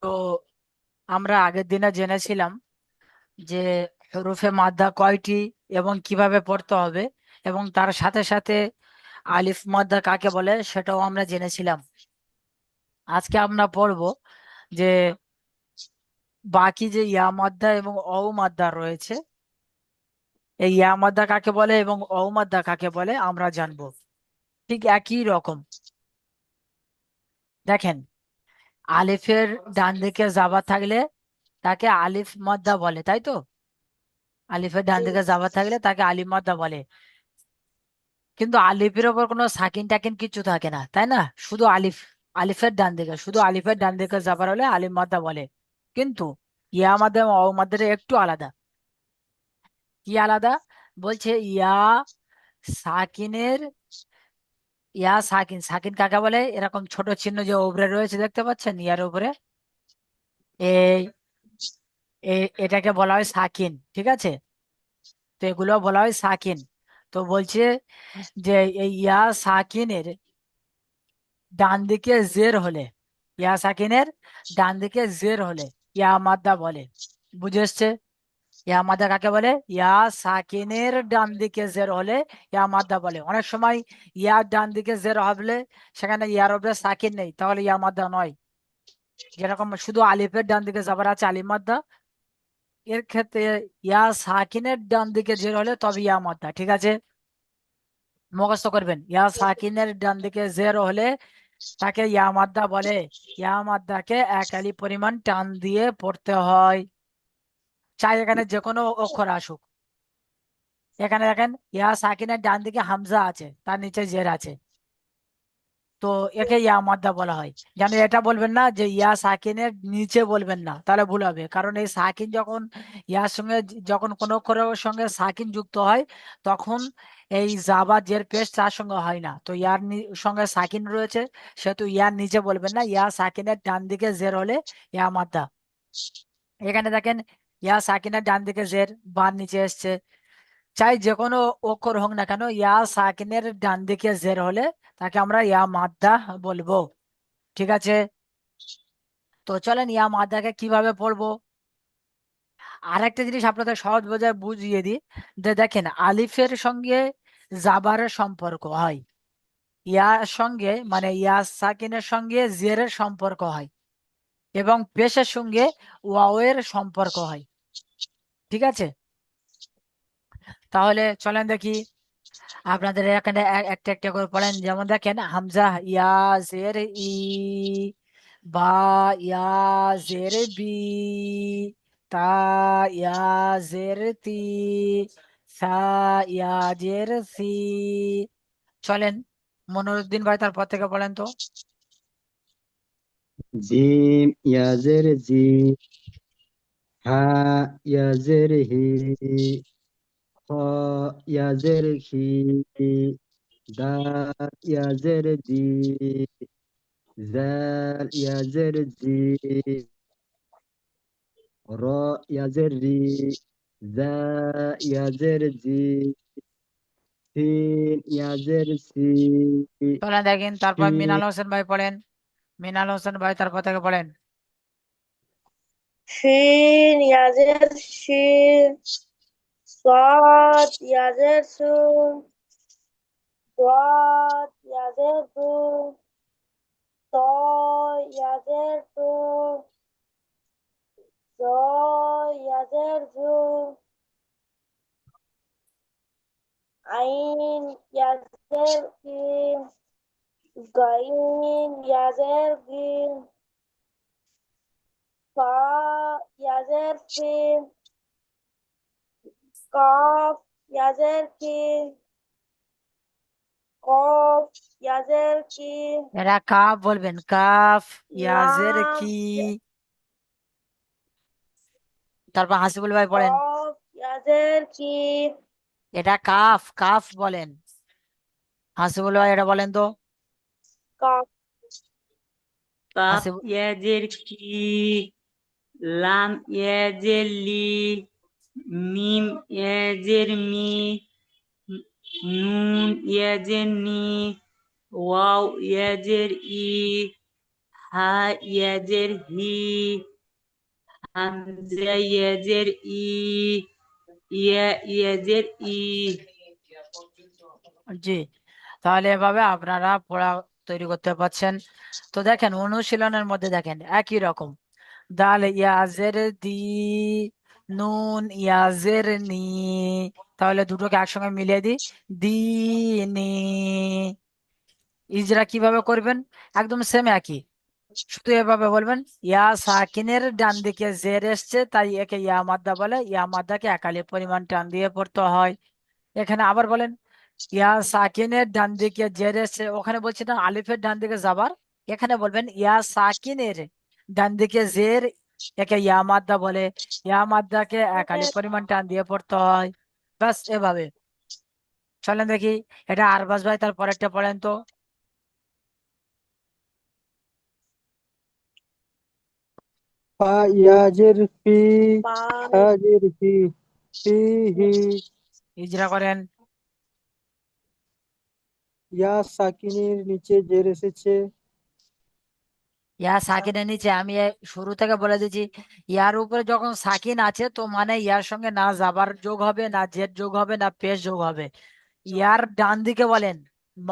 তো আমরা আগের দিনে জেনেছিলাম যে হরফে মাদ্দা কয়টি এবং কিভাবে পড়তে হবে, এবং তার সাথে সাথে আলিফ মাদ্দা কাকে বলে সেটাও আমরা জেনেছিলাম। আজকে আমরা পড়বো যে বাকি যে ইয়া মাদ্দা এবং অ মাদ্দা রয়েছে, এই ইয়া মাদ্দা কাকে বলে এবং অ মাদ্দা কাকে বলে আমরা জানবো। ঠিক একই রকম। দেখেন, আলিফের ডান দিকে জাবা থাকলে তাকে আলিফ মাদ্দা বলে, তাই তো? আলিফের ডান দিকে জাবা থাকলে তাকে আলিফ মাদ্দা বলে। কিন্তু আলিফের ওপর কোনো সাকিন টাকিন কিছু থাকে না, তাই না? শুধু আলিফ। আলিফের ডান দিকে জাবার হলে আলিফ মাদ্দা বলে। কিন্তু ইয়া মাদ্দা এবং অ মাদ্দা একটু আলাদা। কি আলাদা? বলছে সাকিনের ইয়া সাকিন। সাকিন কাকে বলে? এরকম ছোট চিহ্ন যে উপরে রয়েছে, দেখতে পাচ্ছেন ইয়ার উপরে, এই এটাকে বলা হয় সাকিন। ঠিক আছে? তো এগুলো বলা হয় সাকিন। তো বলছে যে এই ইয়া সাকিনের ডান দিকে জের হলে, ইয়া সাকিনের ডান দিকে জের হলে ইয়া মাদ্দা বলে। বুঝে এসছে? ইয়া মাদ্দা কাকে বলে? ইয়া সাকিনের ডান দিকে জের হলে ইয়া মাদ্দা বলে। অনেক সময় ইয়া ডান দিকে জের হবে, সেখানে ইয়ার উপরে সাকিন নেই, তাহলে ইয়া মাদ্দা নয়। যেরকম শুধু আলিফের ডান দিকে যাবার আছে আলিফ মাদ্দা, এর ক্ষেত্রে ইয়া সাকিনের ডান দিকে জের হলে তবে ইয়া মাদ্দা। ঠিক আছে? মুখস্থ করবেন, ইয়া সাকিনের ডান দিকে জের হলে তাকে ইয়া মাদ্দা বলে। ইয়া মাদ্দাকে এক আলি পরিমাণ টান দিয়ে পড়তে হয়, চাই এখানে যে কোনো অক্ষর আসুক। এখানে দেখেন, ইয়া সাকিনের ডান দিকে হামজা আছে, তার নিচে জের আছে, তো একে ইয়া মাদ্দা বলা হয়। যেন এটা বলবেন না যে ইয়া সাকিনের নিচে, বলবেন না, তাহলে ভুল হবে। কারণ এই সাকিন যখন ইয়ার সঙ্গে, যখন কোনো অক্ষরের সঙ্গে সাকিন যুক্ত হয়, তখন এই জাবা জের পেশ তার সঙ্গে হয় না। তো ইয়ার সঙ্গে সাকিন রয়েছে, সেহেতু ইয়ার নিচে বলবেন না। ইয়া সাকিনের ডান দিকে জের হলে ইয়া মাদ্দা। এখানে দেখেন, ইয়া সাকিনের ডান দিকে জের, বার নিচে এসছে। চাই যে কোনো অক্ষর হোক না কেন, ইয়া সাকিনের ডান দিকে জের হলে তাকে আমরা ইয়া মাদ্দা বলবো। ঠিক আছে? তো চলেন ইয়া মাদ্দাকে কিভাবে পড়বো। আর একটা জিনিস আপনাদের সহজ বোঝায় বুঝিয়ে দিই, যে দেখেন আলিফের সঙ্গে জাবারের সম্পর্ক হয়, ইয়ার সঙ্গে মানে ইয়া সাকিনের সঙ্গে জেরের সম্পর্ক হয়, এবং পেশের সঙ্গে ওয়াওয়ের সম্পর্ক হয়। ঠিক আছে? তাহলে চলেন দেখি, আপনাদের এখানে একটা একটা করে পড়েন। যেমন দেখেন, হামজা ইয়া জের ই, বা ইয়া জের বি, তা ইয়া জের তি, সা ইয়া জের সি। চলেন, মনিরুদ্দিন ভাই তারপর থেকে বলেন তো। জিম ইয়াজের জি, হা ইয়াজের হি, খ ইয়াজের হি, দাল ইয়াজের দি, জাল ইয়াজের জি, র ইয়াজের রি, জা ইয়াজের জি, সিন ইয়াজের সি, চলেন দেখেন, তারপর শিন মিনাল হোসেন ভাই পড়েন। মিনাল হোসেন ভাই তারপর থেকে পড়েন। শিন ইয়াজের শিন, সাদ ইয়াজের সুন, দাদ ইয়াজের দু, ত ইয়াজের তু, জ ইয়াজের জু, আইন ইয়াজের কিন, গাইন ইয়াজের গিন, ফা ইয়াজের ফিন, কাফ ইয়াজের কি, কফ ইয়াজের কি, এরা কাফ বলবেন, কাফ ইয়াজের লাম কি। তারপর হাসিবুল ভাই পড়েন। কফ ইয়াজের কি, এটা কাফ, কাফ বলেন। হাসিবুল ভাই এটা বলেন তো। কাফ কাপ হাসিবুল, ইয়াজের কি, লাম ইয়াজের লি, মিম ইয়াজের মি, নুন ইয়াজের নি, ওয়াও ইয়াজের ই, হা ইয়াজের হি, হামজা ইয়াজের ই, ইয়া ইয়াজের ই। জি, তাহলে এভাবে আপনারা পড়া তৈরি করতে পারছেন। তো দেখেন অনুশীলনের মধ্যে দেখেন একই রকম, দাল ইয়াজের দি, নুন ইয়াজের নি, তাহলে দুটোকে একসঙ্গে মিলিয়ে দিই, দিনি। ইজরা কিভাবে করবেন? একদম সেম একই, শুধু এভাবে বলবেন ইয়া সাকিনের ডান দিকে জের এসছে তাই একে ইয়া মাদ্দা বলে, ইয়া মাদ্দাকে একালি পরিমাণ টান দিয়ে পড়তে হয়। এখানে আবার বলেন ইয়া সাকিনের ডান দিকে জের এসছে, ওখানে বলছি না আলিফের ডান দিকে যাবার, এখানে বলবেন ইয়া সাকিনের ডান দিকে জের, একে ইয়া মাদ্দা বলে, ইয়া মাদ্দাকে একালি পরিমাণ টান দিয়ে পড়তে হয়। ব্যাস এভাবে। চলেন দেখি এটা আরবাজ ভাই তার পরেরটা পড়েন তো। ফা ইয়াজের ফি, পা হাজের হি, ফিহি। ইজরা করেন। ইয়া সাকিনের নিচে জের এসেছে। ইয়া সাকিনের নিচে আমি শুরু থেকে বলে দিচ্ছি, ইয়ার উপরে যখন সাকিন আছে তো মানে ইয়ার সঙ্গে না জাবার যোগ হবে, না জেড যোগ হবে, না পেশ যোগ হবে। ইয়ার ডান দিকে বলেন,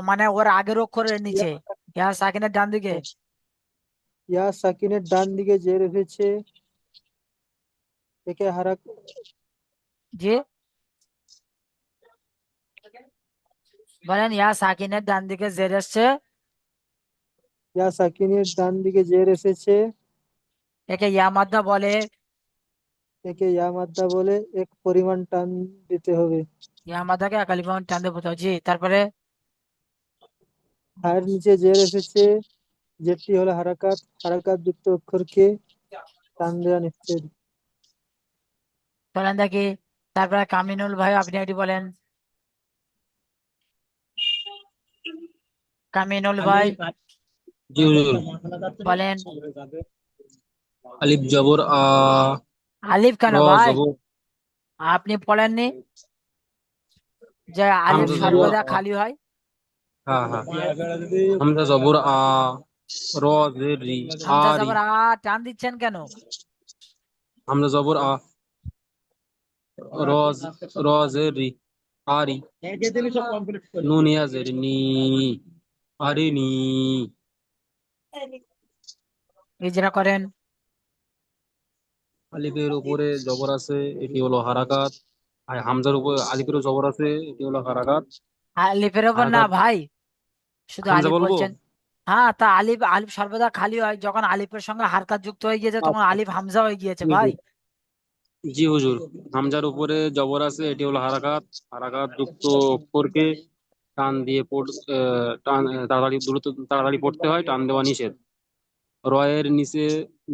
মানে ওর আগের অক্ষরের নিচে, ইয়া সাকিনের ডান দিকে। ইয়া সাকিনের ডান দিকে জের এসেছে, একে হারাক জি বলেন ইয়া সাকিনের ডান দিকে জেড এসছে, ইয়া সাকিনের ডান দিকে জের এসেছে, একে ইয়া মাদ্দা বলে। একে ইয়া মাদ্দা বলে, এক পরিমাণ টান দিতে হবে। ইয়া মাদ্দাকে একালি পরিমাণ টান দিয়ে পড়তে হবে। জি তারপরে হায়ের নিচে জের এসেছে, জেরটি হলো হারাকাত, হারাকাত যুক্ত অক্ষরকে টান দেওয়া নিষেধ। বলেন দেখি, তারপরে কামিনুল ভাই আপনি এটি বলেন। কামিনুল ভাই জি হুজুর। বলেন। আলিফ জবর আ, আলিফ কেন র ভাই? জবর, আপনি পড়েননি যে আলিফ হামজা জবর সর্বদা আ, খালি হয়? হ্যাঁ হ্যাঁ, হামজা জবর আ, র জের রি, হামজা আরি, জবর আ টান দিচ্ছেন কেন? হামজা জবর আ, র র জের রি, আরি, নুন ইয়া জের নি, আরি নি। ইজরা করেন। আলিফের উপরে জবর আছে, এটি হলো হারাকাত। আর হামজার উপরে আলিফেরও জবর আছে, এটি হলো হারাকাত। আলিফের ওপর না হারাকাত, ভাই, শুধু হামজা আলিফ বলবো? বলছেন। হ্যাঁ তা আলিফ, আলিফ সর্বদা খালি হয় যখন আলিফের সঙ্গে হারকাত যুক্ত হয়ে গিয়েছে তখন আচ্ছা, আলিফ হামজা হয়ে গিয়েছে জি ভাই। হুজুর। জি হুজুর, হামজার উপরে জবর আছে, এটি হলো হারাকাত। হারাকাত যুক্ত অক্ষরকে টান দিয়ে টান তাড়াতাড়ি দ্রুত তাড়াতাড়ি পড়তে হয়, টান দেওয়া নিষেধ। রয়ের নিচে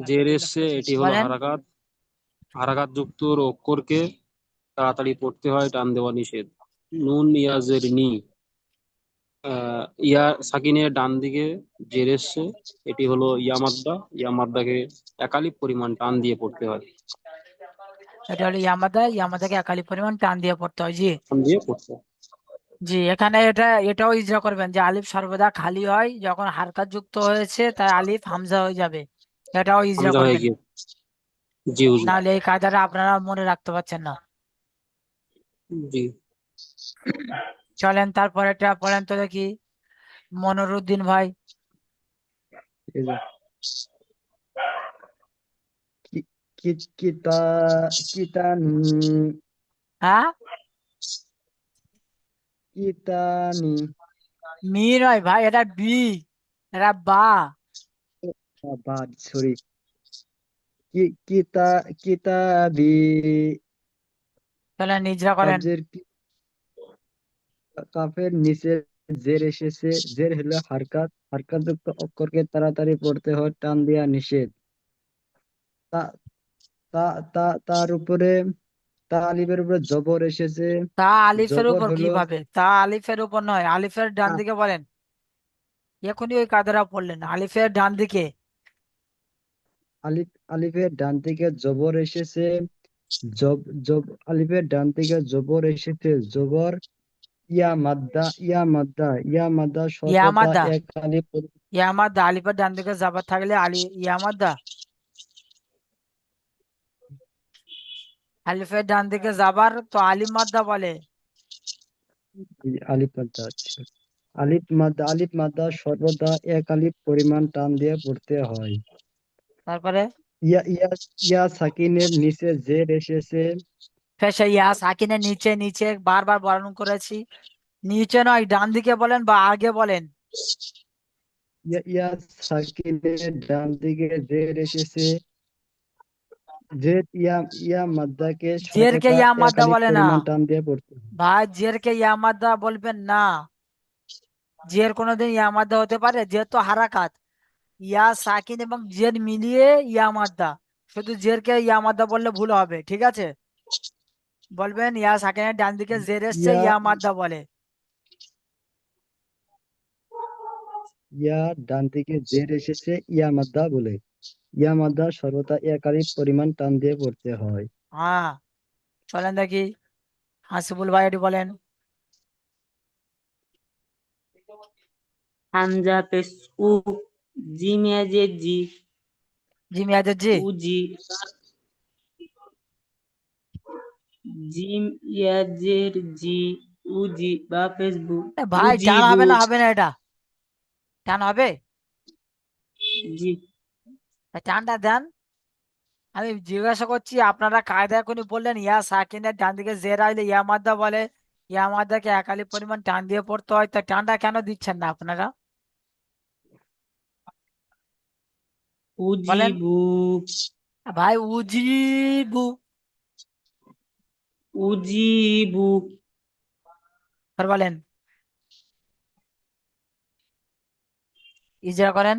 জের এসছে, এটি হলো বলেন হারাকাত। হারাকাত যুক্ত অক্ষরকে তাড়াতাড়ি পড়তে হয়, টান দেওয়া নিষেধ। নুন ইয়াজের নি, ইয়া সাকিনের ডান দিকে জের এসছে, এটি হলো ইয়ামাদ্দা। ইয়ামাদ্দাকে একালিপ পরিমাণ টান দিয়ে পড়তে হয়, এটা হলো ইয়ামাদা, ইয়ামাদাকে একালি পরিমাণ টান দিয়ে পড়তে হয়। জি টান দিয়ে পড়তে হয়। জি, এখানে এটাও ইজরা করবেন যে আলিফ সর্বদা খালি হয় যখন হারকাত যুক্ত হয়েছে তাই আলিফ হামজা হয়ে যাবে, এটাও ইজরা হামজা হয়ে করবেন। গিয়ে, জি হুজুর। নাহলে এই কায়দাটা আপনারা মনে রাখতে পারছেন না। জি। চলেন তারপরে এটা পড়েন তো দেখি, মনিরুদ্দিন ভাই। এই যে কি কিতা কিতানি হ্যাঁ, কিতানি মি নয় ভাই, এটা বি, এটা বা। বাদ সরি কিতা কিতাবি চলেন ইজরা করেন। কাজের কাফের নিচে জের এসেছে, জের হলো হারকাত, হারকাত যুক্ত অক্ষরকে তাড়াতাড়ি পড়তে হয়, টান দেওয়া নিষেধ। তা তা তা তার উপরে তা আলিফের উপরে জবর এসেছে, তা আলিফের জবর উপর হলো কিভাবে? তা আলিফের উপর নয়, আলিফের ডান আ- দিকে বলেন। এখনই ওই কায়দাটা পড়লেন, আলিফের ডান দিকে। আলিফের ডান দিকে জবর এসেছে, জব জব আলিফের ডান দিকে জবর এসেছে, জবর ইয়া মাদ্দা সর্বদা ইয়ামাদা এক আলিফ ইয়ামাদা আলিফের ডান দিকে জাবার থাকলে ইয়ামাদা আলিফের ডান দিকে যাবার তো আলিফ মাদ্দা বলে। আলিফ মাদ্দা, আচ্ছা। আলিফ মাদ্দা সর্বদা এক আলিফ পরিমাণ টান দিয়ে পড়তে হয়। তারপরে ইয়া ইয়া ইয়া সাকিনের নিচে জের এসেছে। ফেসে ইয়া সাকিনের নিচে নিচে বারবার বর্ণন করেছি, নিচে নয় ডান দিকে বলেন বা আগে বলেন। ইয়া সাকিনের ডান দিকে জের এসেছে। জের ইয়া মাদ্দাকে জেরকে সর্বদা ইয়া এক মাদ্দা আলিফ বলে না পরিমাণ টান দিয়ে পড়তে হয়। ভাই, জেরকে ইয়া মাদ্দা বলবেন না। জের কোনোদিন ইয়া মাদ্দা হতে পারে? জের তো হারাকাত। ইয়া সাকিন এবং জের মিলিয়ে ইয়া মাদ্দা, শুধু জেরকে ইয়া মাদ্দা বললে ভুল হবে, ঠিক আছে? বলবেন ইয়া সাকিনের ডান দিকে জের এসছে, ইয়া ইয়া মাদ্দা বলে। ইয়া ডান দিকে জের এসেছে ইয়া মাদ্দা বলে। ইয়া মাদ্দা সর্বদা এক আলিফ পরিমাণ টান দিয়ে পড়তে হয়। হ্যাঁ, চলেন দেখি হাসিবুল ভাই এটি বলেন। হামজা পেশ উ, জিম ইয়াজের জি, জি মিয়াজের জি। উজি, জিম ইয়াজের জি, উজি বা ফেসবুক, ভাই টান উজিবু, হবে না, হবে না, এটা টান হবে? জি। টানটা দেন। আমি জিজ্ঞাসা করছি, আপনারা কায়দা করে বললেন ইয়া সাকিনের ডান দিকে জের আইলে ইয়া মাদ্দা বলে, ইয়া মাদ্দাকে একালি পরিমাণ টান দিয়ে পড়তে হয়, তা টানটা কেন দিচ্ছেন না আপনারা? বলেন উজিবু, ভাই, উজিবু। উজিবু, আর বলেন ইজরা করেন।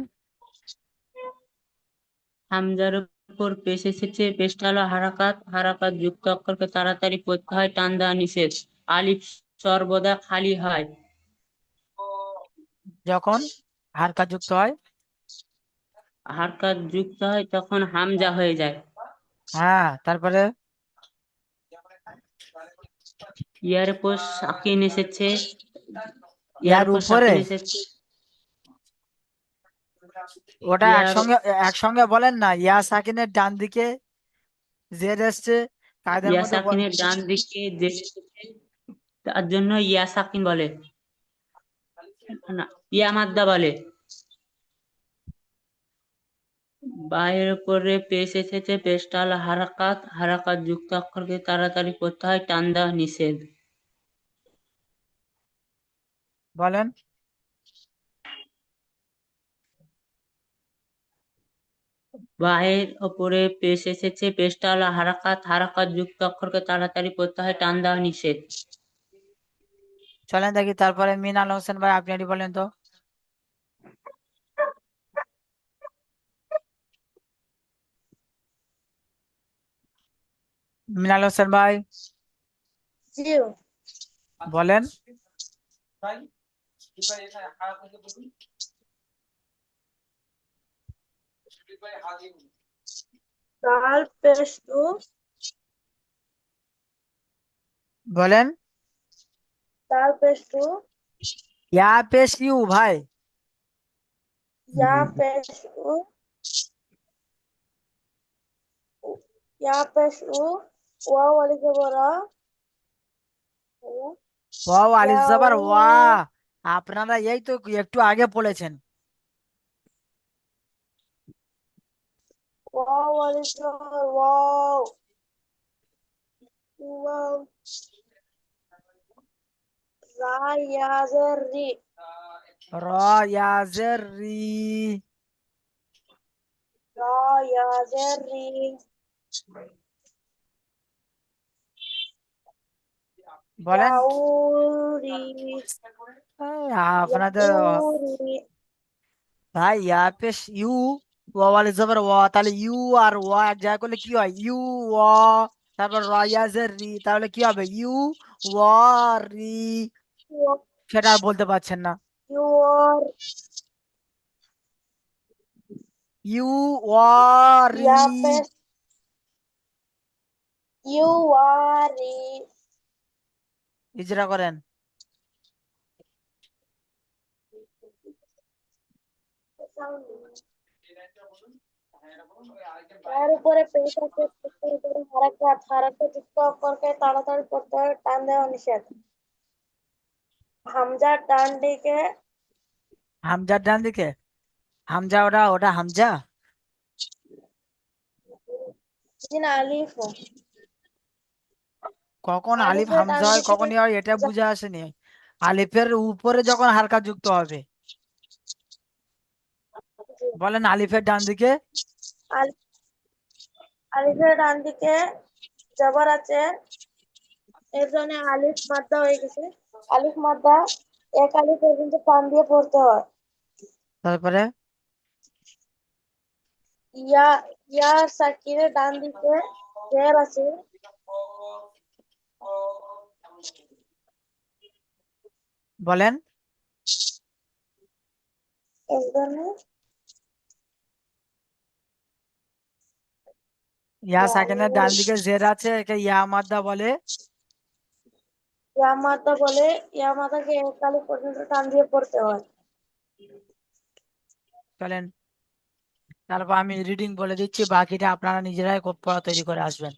হামজার উপর পেশ এসেছে, পেশটা হলো হারাকাত, হারাকাত যুক্ত অক্ষরকে তাড়াতাড়ি পড়তে হয়, টান দেওয়া নিষেধ। আলিফ সর্বদা খালি হয়। যখন হারকাত যুক্ত হয়, হারকাত যুক্ত হয় তখন হামজা হয়ে যায়। হ্যাঁ, তারপরে ইয়ার উপর সাকিন এসেছে, ইয়ার ইয়ার উপর উপরে, সাকিন এসেছে, ওটা ইয়ার একসঙ্গে একসঙ্গে বলেন না। ইয়া সাকিনের ডান দিকে জের এসছে, কায়দার ইয়া মধ্যে সাকিনের ডান দিকে যে এসেছে তার জন্য ইয়া সাকিন বলে না, ইয়া মাদ্দা বলে। বায়ের উপরে পেশ এসেছে, পেশটা হলো হারাকাত, হারাকাত যুক্ত অক্ষরকে তাড়াতাড়ি পড়তে হয়, টান দেওয়া নিষেধ। বলেন। বায়ের ওপরে পেশ এসেছে, পেশটা হলো হারাকাত, হারাকাত যুক্ত অক্ষরকে তাড়াতাড়ি পড়তে হয়, টান দেওয়া নিষেধ। চলেন দেখি তারপরে মিনাল হোসেন ভাই, আপনি এটি বলেন তো। মিনাল হোসেন ভাই জি। বলেন। তাল পেশ উ, বলেন তাল পেশ উ, ইয়া পেশ ইউ ভাই। ইয়া পেশ উ, ইয়া পেশ উ, ওয়াও আলিফ বরা, উ, ওয়াও আলিফ ইয়া জাবার উ, ওয়া। আপনারা এই তো একটু আগে পড়েছেন। ওয়াও আলিফ জবর ওয়াও, ওয়াও, রা ইয়া জের রি, র ইয়া জের রি। রা ইয়া জের রি, বলেন ইয়াউরি, এই আপনাদের ইয়াউরি, ভাই ইয়া পেশ ইউ, ওয়াও আলিফ জাবার ওয়া, তাহলে ইউ আর ওয়া এক জায়গায় করলে কি হয়? ইউ ওয়া, তারপর র ইয়া জের রি, তাহলে কি হবে? ইউ ওয়া রি। সেটা আর বলতে পারছেন না। ইউর, ইউ ওয়া রি। ইয়া পেশ ইউয়ারি, ইজরা করেন। তার উপরে পেশ আছে, পেশের উপরে হারাকাত, হারাকাত যুক্ত অক্ষরকে তাড়াতাড়ি পড়তে হয়, টান দেওয়া নিষেধ। হামজার ডান দিকে হামজার ডান দিকে, হামজা ওটা ওটা হামজা, না আলিফ, কখন আলিফ আলিফের ডান হামজা হয় দিকে কখন হয় এটা বুঝে আসেনি। আলিফের উপরে যখন হারকাত যুক্ত হবে, বলেন আলিফের ডান দিকে। আলিফ, আলিফের ডান দিকে জবর আছে, এর জন্য আলিফ মাদ্দা হয়ে গেছে। আলিফ মাদ্দা এক আলিফ পর্যন্ত টান দিয়ে পড়তে হয়। তারপরে ইয়া, ইয়ার সাকিনের ডান দিকে জের আছে, বলেন এর জন্য ইয়া সাকিনের ডান দিকে জের আছে, একে ইয়া মাদ্দা বলে। ইয়া মাদ্দা বলে, ইয়া মাদ্দাকে এক আলিফ পর্যন্ত টান দিয়ে পড়তে হয়। চলেন তারপর আমি রিডিং বলে দিচ্ছি, বাকিটা আপনারা নিজেরাই পড়া তৈরি করে আসবেন।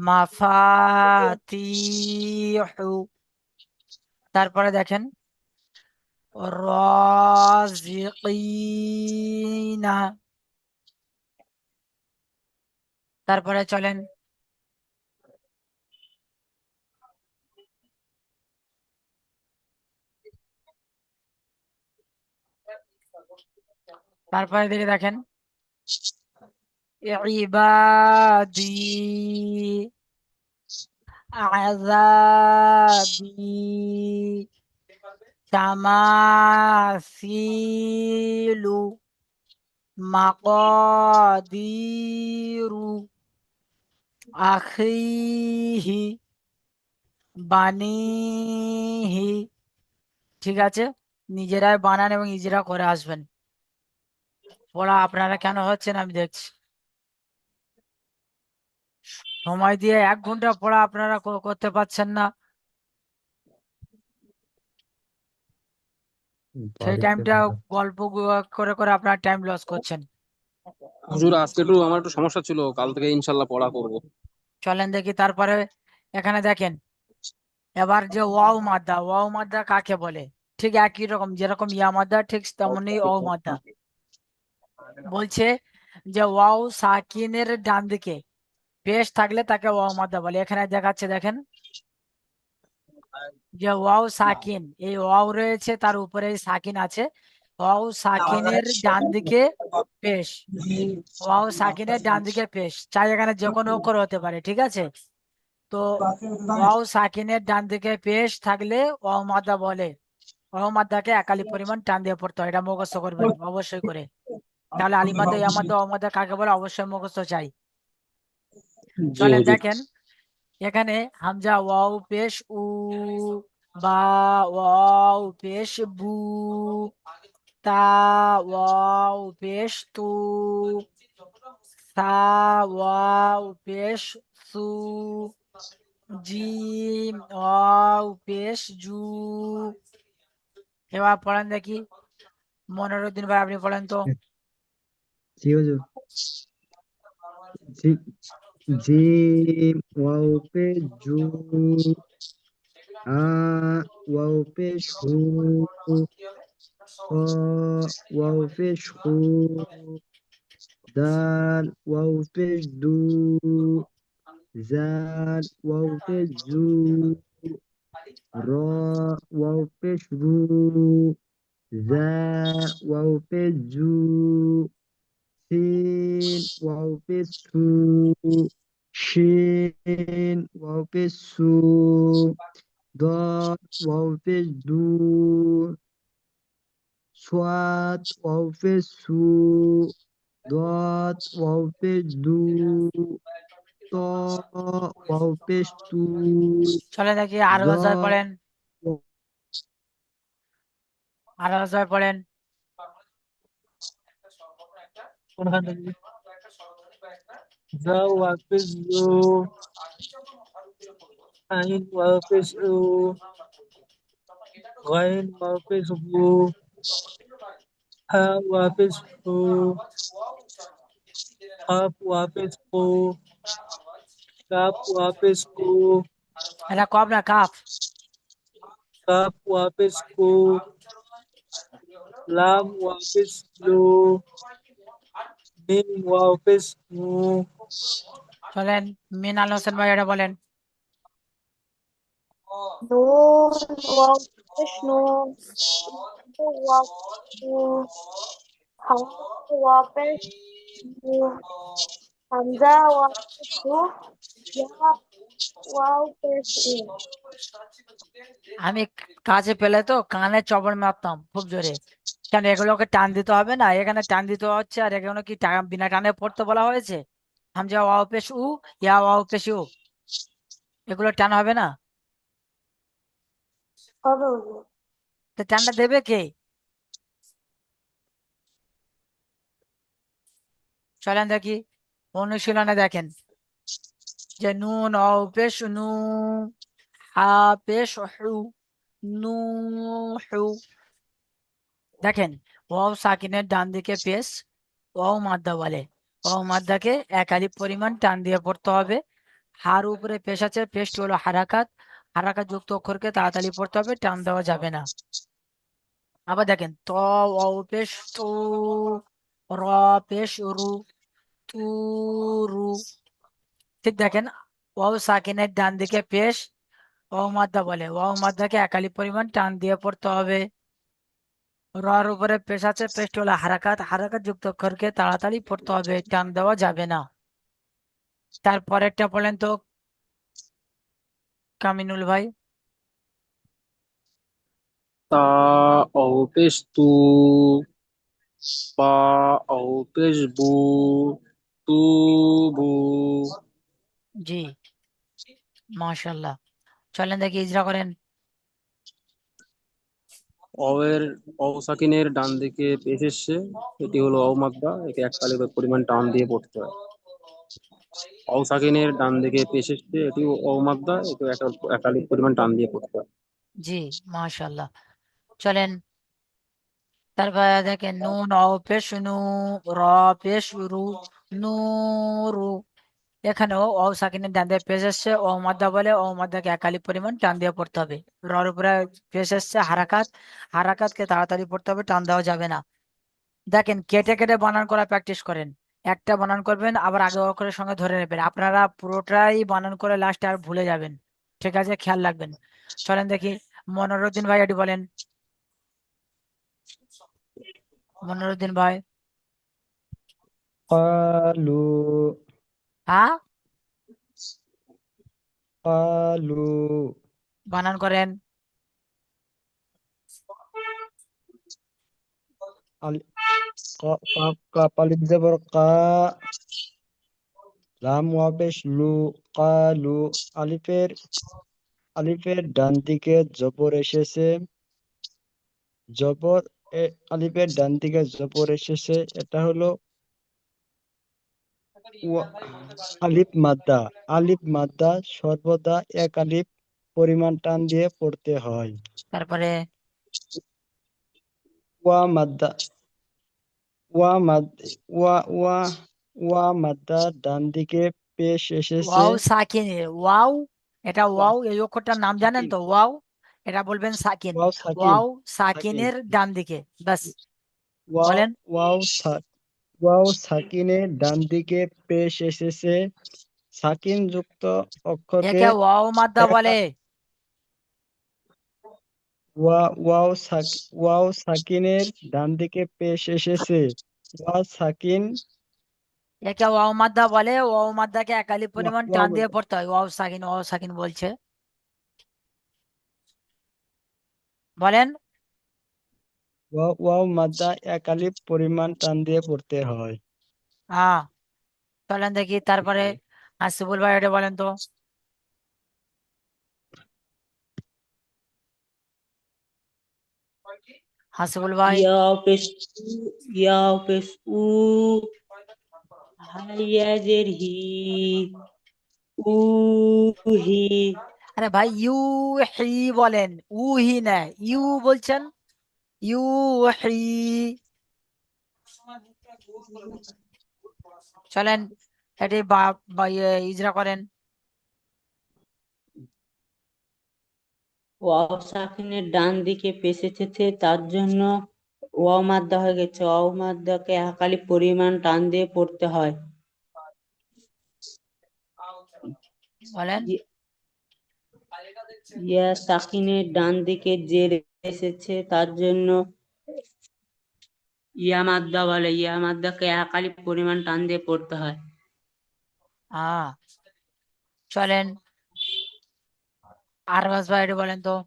মাফাতিহু, তারপরে দেখেন রাজিকিনা, তারপরে চলেন তারপরে দিকে দেখেন ইবাদি আযাবি তামাসিলু মাকাদিরু আখিহি বানিহি। ঠিক আছে, নিজেরাই বানান এবং নিজেরা করে আসবেন। পড়া আপনারা কেন হচ্ছে না আমি দেখছি। সময় দিয়ে 1 ঘন্টা পড়া আপনারা করতে পারছেন না, সেই বাড়িতে টাইমটা পড়া। গল্প করে করে আপনার টাইম লস করছেন। হুজুর আজকে একটু আমার একটু সমস্যা ছিল, কাল থেকে ইনশাল্লাহ পড়া করবো। চলেন দেখি তারপরে এখানে দেখেন, এবার যে ওয়াও মাদ্দা, ওয়াও মাদ্দা কাকে বলে? ঠিক একই রকম, যেরকম ইয়া মাদ্দা ঠিক তেমনি ওয়াও মাদ্দা। বলছে যে ওয়াও সাকিনের ডান দিকে পেশ থাকলে তাকে ওয়াও মাদ্দা বলে। এখানে দেখাচ্ছে দেখেন যে ওয়াও সাকিন, এই ওয়াও রয়েছে তার উপরে সাকিন আছে, ওয়াও সাকিনের ডান দিকে পেশ, ওয়াও সাকিনের ডান দিকে পেশ, চাই এখানে যে কোনো অক্ষর হতে পারে। ঠিক আছে, তো ওয়াও সাকিনের ডান দিকে পেশ থাকলে ওয়াও মাদ্দা বলে। ওয়াও মাদ্দাকে একালি পরিমাণ টান দিয়ে পড়তে হয়, এটা মুখস্থ করবেন অবশ্যই করে। তাহলে আলিমাদ্দা ইয়ামাদ্দা ওয়ামাদ্দা কাকে বলে অবশ্যই মুখস্থ চাই। জি চলেন হুজুর। দেখেন এখানে হামজা ওয়াও পেশ উ, বা ওয়াও পেশ বু, তা ওয়াও পেশ তু, সা ওয়াও পেশ সু, জিম ওয়াও পেশ জু। এবার পড়েন দেখি, মনিরুদ্দিন ভাই আপনি পড়েন তো। জি হুজুর। জি, জিম ওয়াও পে জু, আ ওয়াও পে শু, খ ওয়াও পে শু, দাল ওয়াও পে দু, জাল ওয়াও পে জু, র ওয়াও পে রু, জা ওয়াও পে জু, সিন ওয়াও পে সু, শিন ওয়াও পে সু, ضاد واو في دو، صاد واو في سو، ضاد واو في دو، طا واو في سو، চলে দেখি আরো ظا ভাষায় পড়েন, আরো ভাষায় পড়েন। কোনখান থেকে? জা ওয়াফিজ জু, আইন ওয়াফিজ উ, গাইন ওয়াফিজ গু, হা ওয়াপেশ হু, কাফ ওয়াপেশ কু, কাফ ওয়াপেশ কু, এটা কব না কাফ। কাফ ওয়াপেশ কু, লাম ওয়াপেশ লু, মিম ওয়াপেশ মু, চলেন মিনাল হোসেন ভাই এটা বলেন। নুন ওয়াও পেশ নু, ওয়াও নু, হা ওয়াও পেশ নু, হামজা ওয়াও পেশ হু, ইয়া ওয়াও পেশ ই। আমি কাছে পেলে তো কানে চবড় মারতাম খুব জোরে। কেন এগুলোকে টান দিতে হবে না? এখানে টান দিতে হচ্ছে, আর এগুলো কি বিনা টানে পড়তে বলা হয়েছে? হামজা ওয়াও পেশ উ, ইয়া ওয়াও পেশ উ, এগুলো টান হবে না? হবে হুজুর। তো টানটা দেবে কে? চলেন দেখি অনুশীলনে দেখেন যে নুন ওয়াও পেশ নু, হা পেশ হু, নু হু। দেখেন ওয়াও সাকিনের ডান দিকে পেশ, ওয়াও মাদ্দা বলে। ওয়াও মাদ্দাকে এক আলিফ পরিমাণ টান দিয়ে পড়তে হবে। হার উপরে পেশ আছে, পেশটি হলো হারাকাত। হারাকাত যুক্ত অক্ষরকে তাড়াতাড়ি পড়তে হবে, টান দেওয়া যাবে না। আবার দেখেন ত ওয়াও পেশ তু, র পেশ রু, তু রু। ঠিক দেখেন ওয়াও সাকিনের ডান দিকে পেশ, ওয়াও মাদ্দা বলে। ওয়াও মাদ্দাকে এক আলিফ পরিমাণ টান দিয়ে পড়তে হবে। রর উপরে পেশ আছে, পেশটি হলো হারাকাত। হারাকাত যুক্ত অক্ষরকে তাড়াতাড়ি পড়তে হবে, টান দেওয়া যাবে না। তারপরেরটা বলেন তো কামিনুল ভাই। তা ও পেশ তু, বা ও পেশ বু, তু বু। জি, মাশাল্লাহ। চলেন দেখি ইজরা করেন। অয়ের সাকিনের ডান দিকে পেশ এসছে, এটি হলো অমাদ্দা, একে এক কালির পরিমাণ টান দিয়ে পড়তে হয়। সাকিনের ডান দিকে পেশ এসছে, এটিও অমাদ্দা, একে এক কালির পরিমাণ টান দিয়ে পড়তে হয়। জি, মাশাল্লাহ। চলেন তারপরে দেখেন নুন অ পেশ নু, র পেশ রু, নূরু। এখানেও অ সাকিনের ডান দিয়ে পেশ এসছে, ও মাদ্দা বলে। ও মাদ্দাকে এক আলিফ পরিমাণ টান দিয়ে পড়তে হবে। রর উপরে পেশ এসছে হারাকাত, হারাকাতকে তাড়াতাড়ি পড়তে হবে, টান দেওয়া যাবে না। দেখেন কেটে কেটে বানান করা প্র্যাকটিস করেন। একটা বানান করবেন আবার আগে অক্ষরের সঙ্গে ধরে নেবেন, আপনারা পুরোটাই বানান করে লাস্টে আর ভুলে যাবেন। ঠিক আছে, খেয়াল রাখবেন। চলেন দেখি মনোরুদ্দিন ভাই এটি বলেন। মনোরুদ্দিন ভাই। কালু, হ্যাঁ, কালু, বানান করেন। আলি- কাপ আলিফ জবর কা, লাম ওয়াপেশ লু, কালু। আলিফের আলিফের ডান দিকে জবর এসেছে, জবর আলিফের ডান দিকে জবর এসেছে, এটা হলো ওয়া- আলিফ মাদ্দা। আলিফ মাদ্দা সর্বদা এক আলিফ পরিমাণ টান দিয়ে পড়তে হয়। তারপরে ওয়া মাদ্দা, ওয়া মাদ ওয়া ওয়া ওয়া মাদ্দা ডান দিকে পেশ এসেছে। ওয়াও সাকিন, ওয়াও, এটা ওয়া ওয়াও এই অক্ষরটার নাম জানেন সাকিন, তো? ওয়াও, এটা বলবেন সাকিন। ওয়াও সাকিন, ওয়াও সাকিন। সাকিনের ডান দিকে, ব্যাস। ওয়াও বলেন ওয়াও সা- ওয়াও সাকিনের ডান দিকে পেশ এসেছে, সাকিন যুক্ত অক্ষরকে একে ওয়াও মাদ্দা এক বলে। ওয়াও সাকিনের ডান দিকে পেশ এসেছে, ওয়া সাকিন, একে ওয়াও মাদ্দা বলে। ওয়াও মাদ্দাকে এক আলিফ ওয়া পরিমাণ ওয়াও টান দিয়ে পড়তে হয়। ওয়াও সাকিন, ওয়াও সাকিন বলছে। বলেন। ওয়াও মাদ্দা এক আলিফ পরিমাণ টান দিয়ে পড়তে হয়। হ্যাঁ, চলেন দেখি তারপরে আসিফুল ভাই এটা বলেন তো। হাসিবুল ভাই। ইয়া পেশ উ, ইয়া পেশ উ, হাইয়াজের হি, উ হি। আরে ভাই ইউ হি বলেন, উ হি না, ইউ বলছেন। ইউ হি, চলেন এটি ইজরা করেন। ওয়াও সাকিনের ডান দিকে পেশ এসেছে তার জন্য ওয়াও মাদ্দা হয়ে গেছে। ওয়াও মাদ্দাকে একালি পরিমাণ টান দিয়ে পড়তে হয়। বলেন। ই- ইয়া সাকিনের ডান দিকে জের এসেছে তার জন্য ইয়া মাদ্দা বলে। ইয়া মাদ্দাকে একালি পরিমাণ টান দিয়ে পড়তে হয়। চলেন আরবাজ ভাই এটি বলেন তো।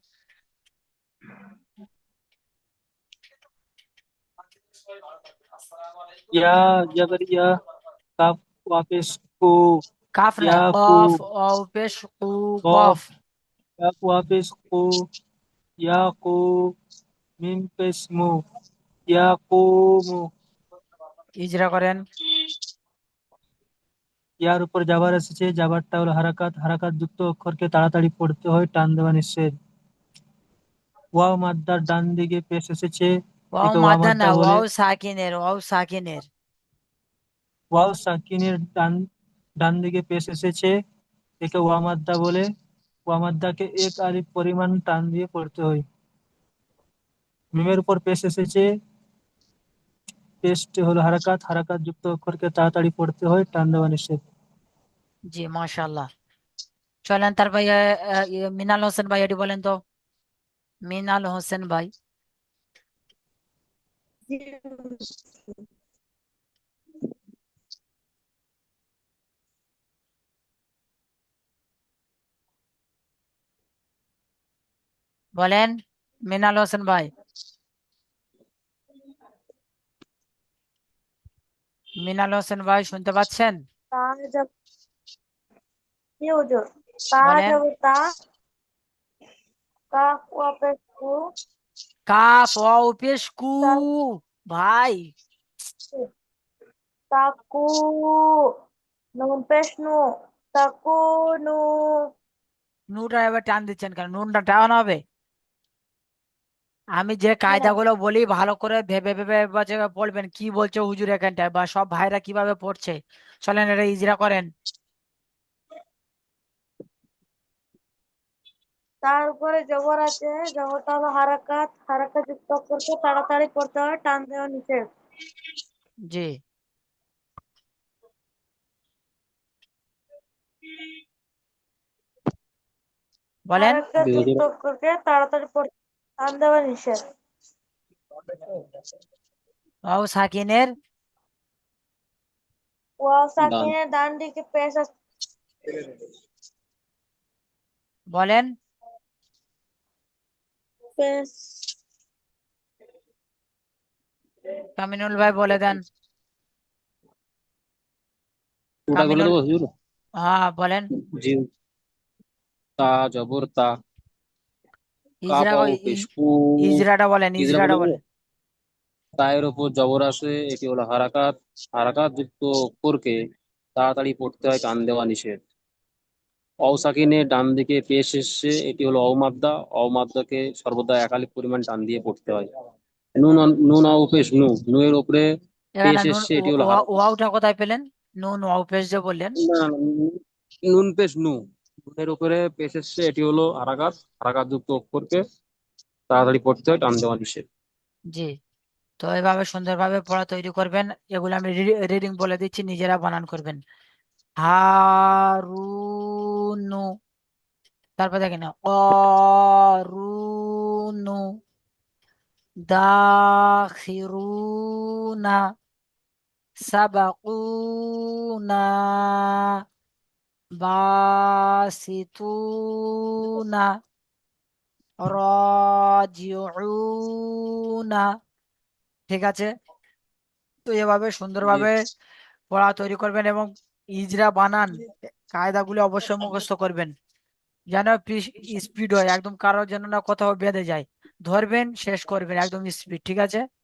ইয়া জবর ইয়া, কাফ ওয়াপেশ কু, কাফ ইয়া নয়, কু, কফ ওয়াও পেশ কু, কফ, কফ। কাফ ওয়াপেশ কু, ইয়া কু, মিম পেশ মু, ইয়া কুমু। ইজরা করেন। ইয়ার উপর জাবার এসেছে, জাবারটা হলো হারাকাত, হারাকাত যুক্ত অক্ষরকে তাড়াতাড়ি পড়তে হয়, টান দেওয়া নিষেধ। ওয়াও মাদ্দার ডান দিকে পেশ এসেছে, ওয়াও একে ওয়া মাদ্দা না, মাদ্দা বলে। ওয়াও সাকিনের, ওয়াও সাকিনের। ওয়াও সাকিনের ডান ডান দিকে পেশ এসেছে, একে ওয়া মাদ্দা বলে। ওয়া মাদ্দাকে এক আলিফ পরিমাণ টান দিয়ে পড়তে হয়। মিমের উপর পেশ এসেছে, পেশটি হলো হারাকাত, হারাকাত যুক্ত অক্ষরকে তাড়াতাড়ি পড়তে হয়, টান দেওয়া নিষেধ। জি মাশাআল্লাহ। চলেন তারপর মিনাল হোসেন ভাই এটি বলেন তো। মিনাল হোসেন ভাই জি বলেন। মিনাল হোসেন ভাই, মিনাল হোসেন ভাই শুনতে পাচ্ছেন? তা যাব জি হুজুর। তা বলেন। যাব তা, কাফ ওয়াপেশ কু, কাফ ওয়াও পেশ কু। তা- ভাই তাকু, নুন পেশ নু, তাকুনু। নুটা এবার টান দিচ্ছেন কেন? নুনটা টান হবে। আমি যে হ্যাঁ, কায়দাগুলো বলি ভালো করে ভেবে ভেবে বাজে পড়বেন কি বলছে হুজুর এখানটায়, বা সব ভাইরা কিভাবে পড়ছে। চলেন এটা ইজরা করেন। তার উপরে জবর আছে, জবরটা হলো হারাকাত, হারাকাত যুক্ত অক্ষরকে তাড়াতাড়ি পড়তে হয়, টান দেওয়া নিষেধ। জি বলেন। হারাকাত জি যুক্ত হুজুর। অক্ষরকে তাড়াতাড়ি পড়তে হয়, টান দেওয়া নিষেধ। ওয়াও সাকিনের ওয়াও ডান। সাকিনের ডান দিকে পেশ আছে, বলেন। পেশ কামিনুল ভাই বলে দেন। ওটা বলে কামিনুল, দেবো হুজুর। হ্যাঁ বলেন। জি। তা জবর তা, কাপ ইজরা ও পেশ কু। ইজরাটা বলেন, ইজরা ইজরাটা বলে দেবো। বলেন। তায়ের উপর জবর আছে, এটি হলো হারাকাত, হারাকাত যুক্ত অক্ষরকে তাড়াতাড়ি পড়তে হয়, টান দেওয়া নিষেধ। অসাকিনে ডান দিকে পেশ এসছে, এটি হলো অমাদ্দা, অমাদ্দাকে সর্বদা একালিক পরিমাণ টান দিয়ে পড়তে হয়। নুন নুন আউ পেশ নু, নু এর উপরে পেশ এখানে নুন এসছে, এটি হলো হারাকাত। ওয়াওটা কোথায় পেলেন? নুন ওয়াও পেশ যে বললেন। না, নুন পেশ নু, নুনের উপরে পেশ এসছে, এটি হলো হারাকাত, হারাকাত যুক্ত অক্ষরকে তাড়াতাড়ি পড়তে হয়, টান দেওয়া নিষেধ। জি, তো এভাবে সুন্দরভাবে পড়া তৈরি করবেন। এগুলো আমি রিডিং বলে দিচ্ছি, নিজেরা বানান করবেন। হারুনু, তারপর দেখেন অরুনু, দাখিরুনা, সাবাকুনা, বাসিতুনা, রাজিউনা। ঠিক আছে, তো এভাবে জি। সুন্দরভাবে পড়া তৈরি করবেন এবং ইজরা বানান কায়দাগুলো অবশ্যই মুখস্থ করবেন, যেন স্পিড হয় একদম, কারোর যেন না কোথাও বেঁধে যায়। ধরবেন শেষ করবেন একদম স্পিড, ঠিক আছে।